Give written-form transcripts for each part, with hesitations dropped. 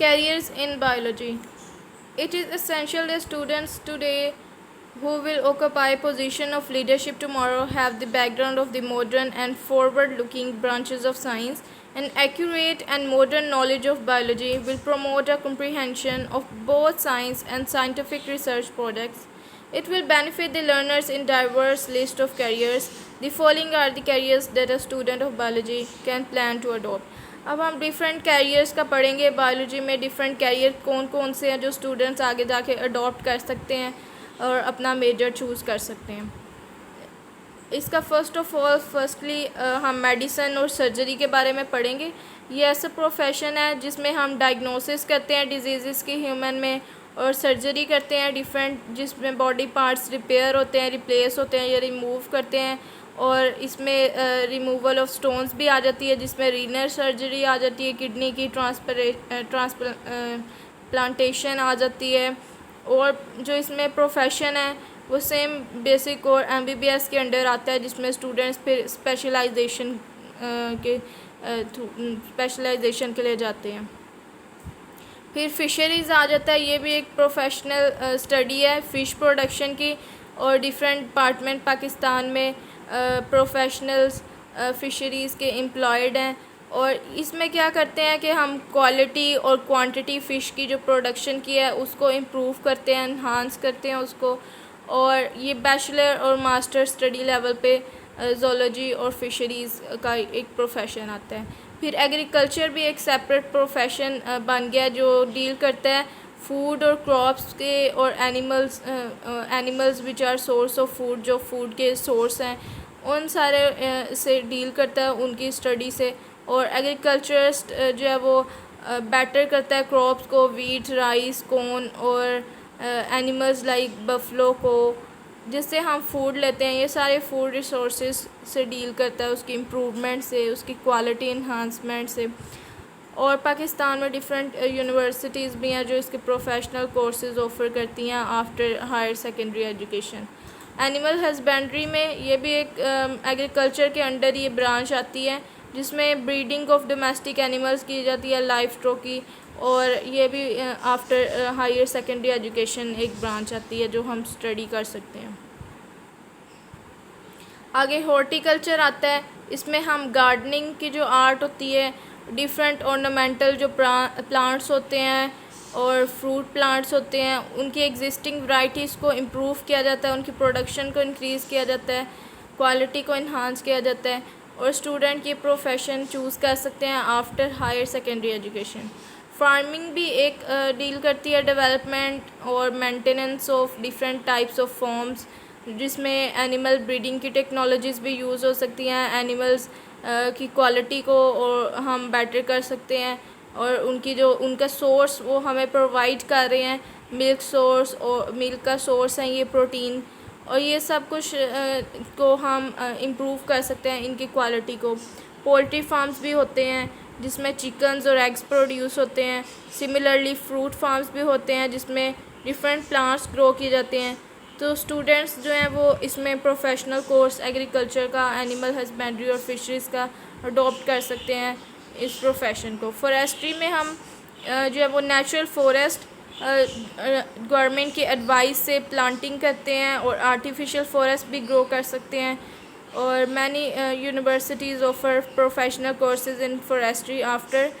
Careers in biology. It is essential that students today who will occupy position of leadership tomorrow have the background of the modern and forward-looking branches of science. An accurate and modern knowledge of biology will promote a comprehension of both science and scientific research products. It will benefit the learners in diverse list of careers. The following are the careers that a student of biology can plan to adopt. अब हम different carriers का पढ़ेंगे biology में। Different career कौन कौन से हैं जो स्टूडेंट्स आगे जाके अडॉप्ट कर सकते हैं और अपना मेजर चूज़ कर सकते हैं। इसका फर्स्टली हम मेडिसिन और सर्जरी के बारे में पढ़ेंगे। ये ऐसा प्रोफेशन है जिसमें हम डायग्नोसिस करते हैं डिजीज़ की ह्यूमन में, और सर्जरी करते हैं डिफरेंट, जिसमें बॉडी पार्ट्स रिपेयर होते हैं, रिप्लेस होते हैं या रिमूव करते हैं। और इसमें रिमूवल ऑफ स्टोन्स भी आ जाती है, जिसमें रीनल सर्जरी आ जाती है, किडनी की ट्रांसप्लांटेशन आ जाती है। और जो इसमें प्रोफेशन है वो सेम बेसिक और MBBS के अंडर आता है, जिसमें स्टूडेंट्स फिर स्पेशलाइजेशन के लिए जाते हैं। फिर फ़िशरीज़ आ जाता है, ये भी एक प्रोफेशनल स्टडी है फ़िश प्रोडक्शन की, और डिफरेंट डिपार्टमेंट पाकिस्तान में प्रोफेशनल्स फ़िशरीज़ के एम्प्लॉयड हैं। और इसमें क्या करते हैं कि हम क्वालिटी और क्वांटिटी फ़िश की जो प्रोडक्शन की है उसको इम्प्रूव करते हैं, इन्हांस करते हैं उसको। और ये बैचलर और मास्टर स्टडी लेवल पे ज़ूलॉजी और फ़िशरीज़ का एक प्रोफेशन आता है। फिर एग्रीकल्चर भी एक सेपरेट प्रोफेशन बन गया जो डील करता है फूड और क्रॉप्स के और animals which are source of food, जो फूड के सोर्स हैं उन सारे से डील करता है, उनकी स्टडी से। और एग्रीकल्चरिस्ट जो है वो बेटर करता है क्रॉप्स को, वीट, राइस, कॉर्न, और एनिमल्स लाइक बफलो को, जिससे हम फूड लेते हैं। ये सारे फूड रिसोर्सेज से डील करता है, उसकी इम्प्रूवमेंट से, उसकी क्वालिटी इन्हांसमेंट से। और पाकिस्तान में डिफरेंट यूनिवर्सिटीज़ भी हैं जो इसके प्रोफेशनल कोर्सेज ऑफ़र करती हैं after higher secondary education. Animal husbandry में ये भी एक एग्रीकल्चर के अंडर ये ब्रांच आती है, जिसमें ब्रीडिंग ऑफ डोमेस्टिक एनिमल्स की जाती है, लाइफ स्टॉक की। और ये भी आफ्टर हायर सेकेंडरी एजुकेशन एक ब्रांच आती है जो हम स्टडी कर सकते हैं। आगे हॉर्टिकल्चर आता है, इसमें हम गार्डनिंग की जो आर्ट होती है, डिफरेंट ऑर्नामेंटल जो प्लांट्स होते हैं और फ्रूट प्लांट्स होते हैं, उनकी एग्जिस्टिंग वैरायटीज़ को इम्प्रूव किया जाता है, उनकी प्रोडक्शन को इंक्रीज़ किया जाता है, क्वालिटी को इन्हांस किया जाता है। और स्टूडेंट ये प्रोफेशन चूज़ कर सकते हैं after higher secondary education. Farming भी एक डील करती है डेवलपमेंट और maintenance of different types of farms, जिसमें एनिमल ब्रीडिंग की टेक्नोलॉजीज़ भी यूज़ हो सकती हैं। एनिमल्स की क्वालिटी को और हम बेटर कर सकते हैं, और उनका सोर्स वो हमें प्रोवाइड कर रहे हैं, मिल्क सोर्स और मिल्क का सोर्स है ये प्रोटीन, और ये सब कुछ को हम इम्प्रूव कर सकते हैं इनकी क्वालिटी को। पोल्ट्री फार्म्स भी होते हैं जिसमें चिकन्स और एग्स प्रोड्यूस होते हैं। सिमिलरली फ्रूट फार्म्स भी होते हैं जिसमें डिफरेंट प्लांट्स ग्रो किए जाते हैं। तो स्टूडेंट्स जो हैं वो इसमें प्रोफेशनल कोर्स एग्रीकल्चर का, एनिमल हस्बेंड्री और फिशरीज़ का अडॉप्ट कर सकते हैं इस प्रोफेशन को। फॉरेस्ट्री में हम जो है वो नेचुरल फॉरेस्ट गवर्नमेंट की एडवाइस से प्लांटिंग करते हैं और आर्टिफिशियल फॉरेस्ट भी ग्रो कर सकते हैं। और many universities offer professional courses in forestry after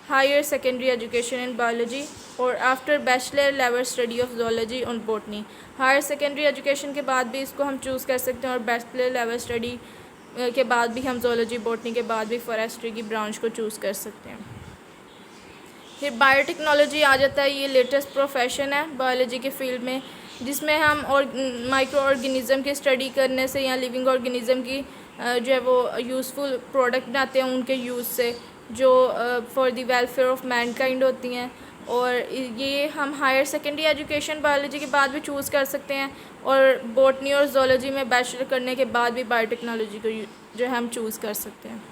higher secondary education in biology और after bachelor level study of zoology और बॉटनी। हायर सेकेंडरी एजुकेशन के बाद भी इसको हम चूज़ कर सकते हैं, और बैचलर लेवल स्टडी के बाद भी हम ज़ूलॉजी बॉटनी के बाद भी फॉरेस्ट्री की ब्रांच को चूज़ कर सकते हैं। फिर बायोटेक्नोलॉजी आ जाता है, ये लेटेस्ट प्रोफेशन है बायोलॉजी के फील्ड में, जिसमें हम और माइक्रो ऑर्गेनिज़म की स्टडी करने से या लिविंग ऑर्गेनिज़म की जो है वो यूज़फुल प्रोडक्ट बनाते हैं उनके यूज़ से, जो for the welfare of Mankind होती हैं। और ये हम हायर सेकेंडरी एजुकेशन बायोलॉजी के बाद भी चूज़ कर सकते हैं, और बॉटनी और ज़ूलॉजी में बैचलर करने के बाद भी बायोटेक्नोलॉजी को जो है हम चूज़ कर सकते हैं।